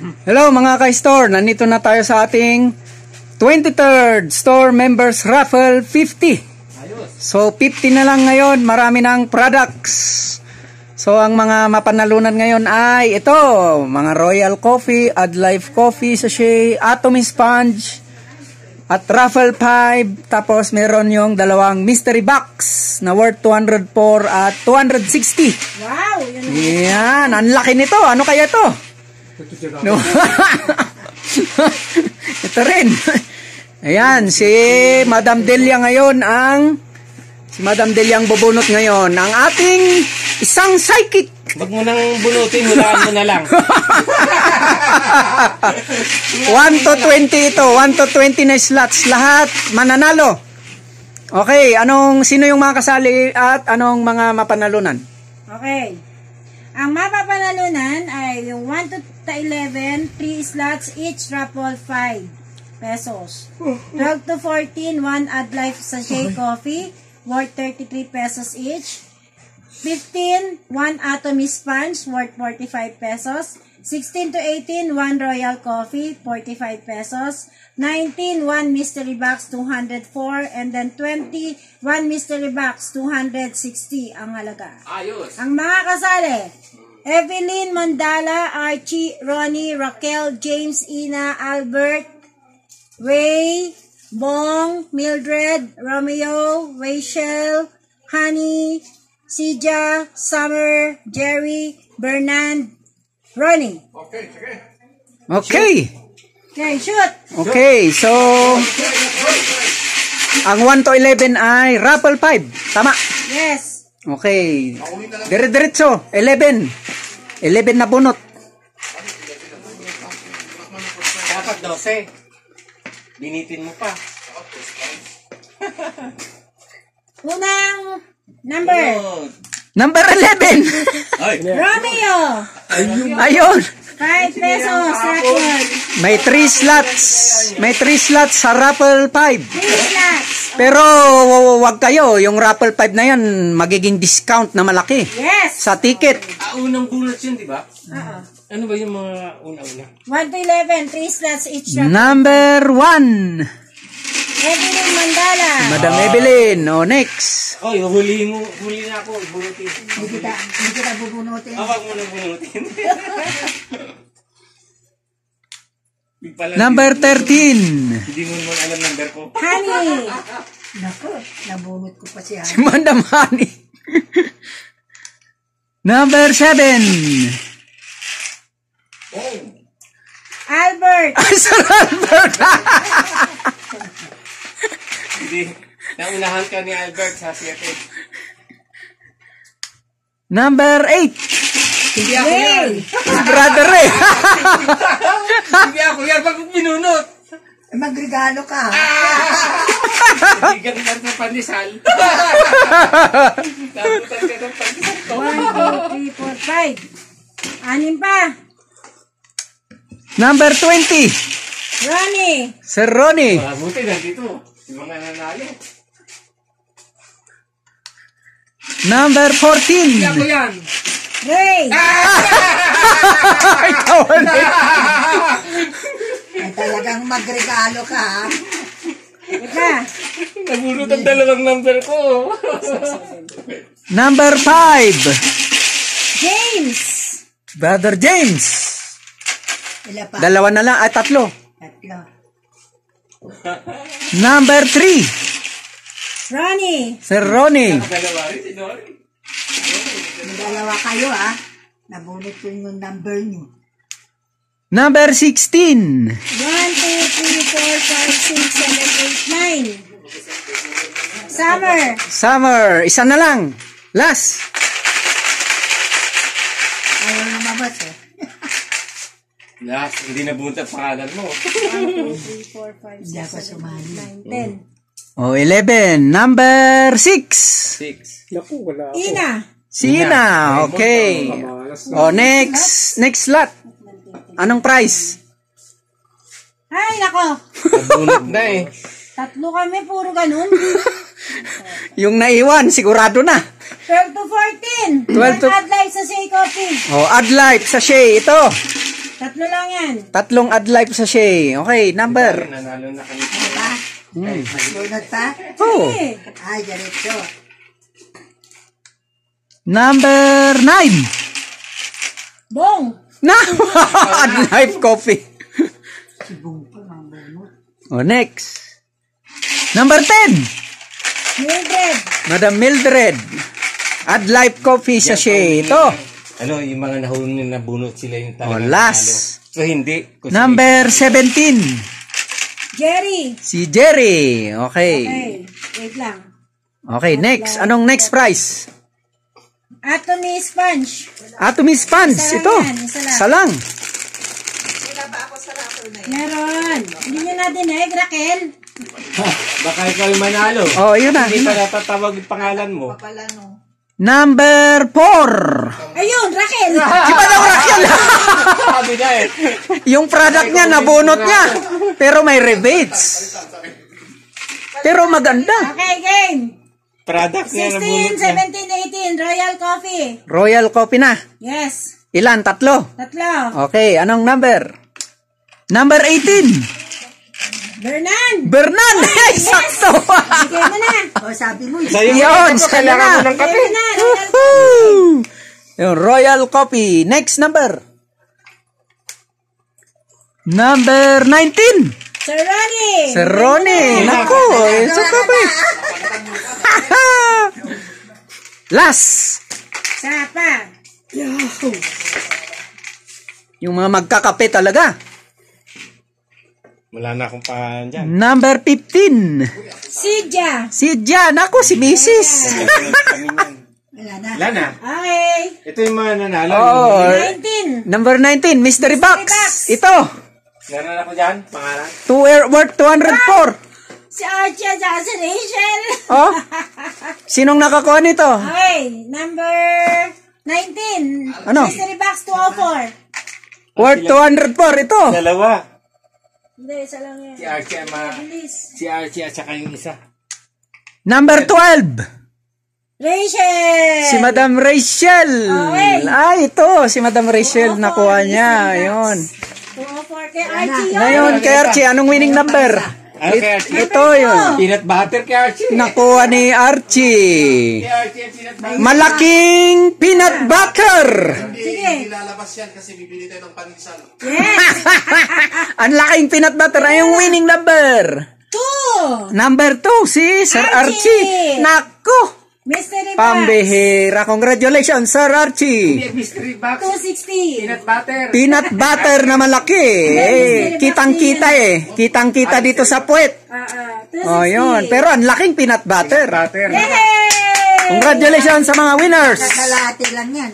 Hello mga ka-store, nandito na tayo sa ating 23rd Store Members Raffle 50. So 50 na lang ngayon, marami ng products. So ang mga mapanalunan ngayon ay ito, mga Royal Coffee, AdLife Coffee Sachet, Atomy Sponge, at Raffle 5. Tapos meron yung dalawang mystery box na worth 204 at 260. Wow! Yan, ang laki nito. Ano kaya to? No. Ito rin. Ayan, si Madam Delia ngayon si Madam Delia ang bubunot ngayon ang ating isang psychic. Wag mo nang bunutin, hulaan mo na lang. 1 to 20 ito. 1 to 20 na slots. Lahat mananalo. Okay, sino yung mga kasali at anong mga mapanalunan? Okay. Ang mapapanalunan ay yung 1 to 11, 3 slots, each raffle 5 pesos. 12 to 14, 1 AdLife Sachet Coffee, worth 33 pesos each. 15, 1 Atomy Sponge, worth 45 pesos. 16 to 18, 1 Royal Coffee, 45 pesos. 19, 1 Mystery Box, 204. And then 20, 1 Mystery Box, 260 ang halaga. Ayos. Ang mga kasali, Evelyn, Mandala, Archie, Ronnie, Raquel, James, Ina, Albert, Ray, Bong, Mildred, Romeo, Rachel, Honey, Sija, Summer, Jerry, Bernard, Ronnie. Okay, sige. Okay. Okay, shoot. Okay, so ang 1 to 11 ay Raffle 5. Tama? Yes. Okay. Dire-diretso. 11. 11 na bunot. Dapat 12. Binitin mo pa. Unang number. Number 11. Ay. Romeo. Ayun. 5 pesos. Raffle. May 3 slots. May 3 slots sa Raffle 5. 3 slots. Pero wag kayo, yung Raffle 5 na yan, magiging discount na malaki Yes. sa ticket. Unang bunot yun, di ba? Oo. Ano ba yung mga una-una? 1 to 11, 3 slots each raffle. Number 1. Evelyn Mandala. Madam Evelyn. O, next. Oh, huli na ako. Bunutin. Hindi kita bubunutin. Wag mo nang bunutin. Number 13. Hindi mo naman alam number ko. Honey. Naku, nabunot ko pa siya. Si Madam Honey. Number 7. Oh. Albert. Ay, Sir Albert. Hindi. Naunahan ka ni Albert sa 7. Number 8. Hindi ako yan. Brother eh. Hindi ako yan. Pag binunot. Magregalo ka. Hindi ganyan na pandesal. Nabutan ka ng pandesal ko. 1, 2, 3, 4, 5. Anim pa. Number 20. Ronnie. Sir Ronnie. Buti nandito. Yung mga nanalo. Number 14. Hindi ako yan. Ray. Ikaw ulit. Ay, talagang magregalo ka. Ha? Ika. Nabunot ang dalawang number ko. Number 5. James. Brother James. Ila pa. Dalawa na lang. Ay, 3. Tatlo. Number 3. Ronnie. Sir Ronnie. Dalawa rin, si Nori. Dalawa kayo ha. Nabunot ko yung number nyo. Number 16. 1, 2, 3, 4, 5, 6, 7, 8, 9. Summer. Summer. Isa na lang. Last. Ayaw lumabas eh. Last, hindi nabunot ang pangalan mo. 1, 2, 3, 4, 5, Hindi ako 6, 7, sumali. 8, 9, 10. O, 11. Number 6. 6. Ina. Sina. Okay. O, next. Next slot. Anong price? Ay, nako. Nabunot na eh. Tatlo kami, puro ganun. Yung naiwan, sigurado na. 12 to 14. 12 to- AdLife sa Shea Coffee. O, AdLife sachet. Ito. Tatlo lang yan. 3 Ad Life sachet. Okay, number. Nanalo na kami. Pa? Sunod pa? Oh. Eh, Ay, diretso. Number 9. Bong. Na! Ad Life Coffee. Sibong pa, mabunot. Oh, next. Number 10. Mildred. Madam Mildred. Ad Life Coffee sachet. Ito. Ano, yung mga nahuli na bunot sila yung Oh, talagang last. nanalo. So, hindi. Kasi Number 17. Jerry. Si Jerry. Okay. Okay, wait lang. Okay, next. Anong next prize? Atomy Sponge. Atomy Sponge. Isa lang Ito. yan, isa lang. Isa lang. Meron. Hindi nyo na dinig, Raquel. Baka ikaw yung manalo. Oh, yun na. Hindi pa natatawag yung pangalan mo. Number 4. Ayun, Raquel. Iba daw Raquel. Sabi na eh. Yung product niya, nabunot niya. Pero may rebates. Pero maganda. Okay, game. Product niya 16, nabunot niya. 17, 18. Royal Coffee. Royal Coffee na. Yes. Ilan? 3. Tatlo. Okay, anong number? Number 18. Bernan. Bernan. Ay, sakto. Bigay mo na. O, sabi mo, Sa'yo Yun, mo, sa'yo kailangan na. mo ng kape. Bigay mo na. Royal Coffee. Woohoo! Yung Royal Coffee. Next number. Number 19. Sir Ronnie. Sir Ronnie. Naku, isa ka ba? Last. Sapa. Yung mga magkakape talaga. Wala na akong pangalan dyan. Number 15. Sidja. Si Jan. Ako, si Mrs. Kami yan. wala na. Wala na. Okay. Ito yung mga nanalo. Oh, 19. number 19. Mystery Box. Box. Ito. Meron ako dyan, pangalan. Worth 204. Si Archie at saka si Rachel. Oh. Sinong nakakuha nito? Okay. Number 19. Ano? Mystery Box 204. Worth 204. Ito. Dalawa. Hindi, isa lang yan. Si Archie, Bilis. si Archie at saka yung isa. Number 12. Rachel. Si Madam Rachel. Okay. Ay, ito. Si Madam Rachel. Nakuha niya. Yun. 204 kay Archie yun. Ngayon, kay Archie, anong winning number? Ano kay Archie? Ito yun. Peanut butter kay Archie. Nakuha ni Archie. Kay Archie ang peanut butter. Malaking peanut butter. Sige. Lalabas yan kasi bibili tayo ng pandesal. Yes. Ang laking peanut butter ay yung winning number. 2. Number 2, si Sir Archie. Archie. Naku. Mystery Box. Pambihira. Congratulations, Sir Archie. Mystery box. 260. Peanut butter. Peanut butter na malaki. Eh, kitang-kita eh. Kitang-kita dito sa puwet. 260. Oh, yun. Pero ang laking peanut butter. Butter. Yay! Congratulations sa mga winners. Kakalahati lang yan.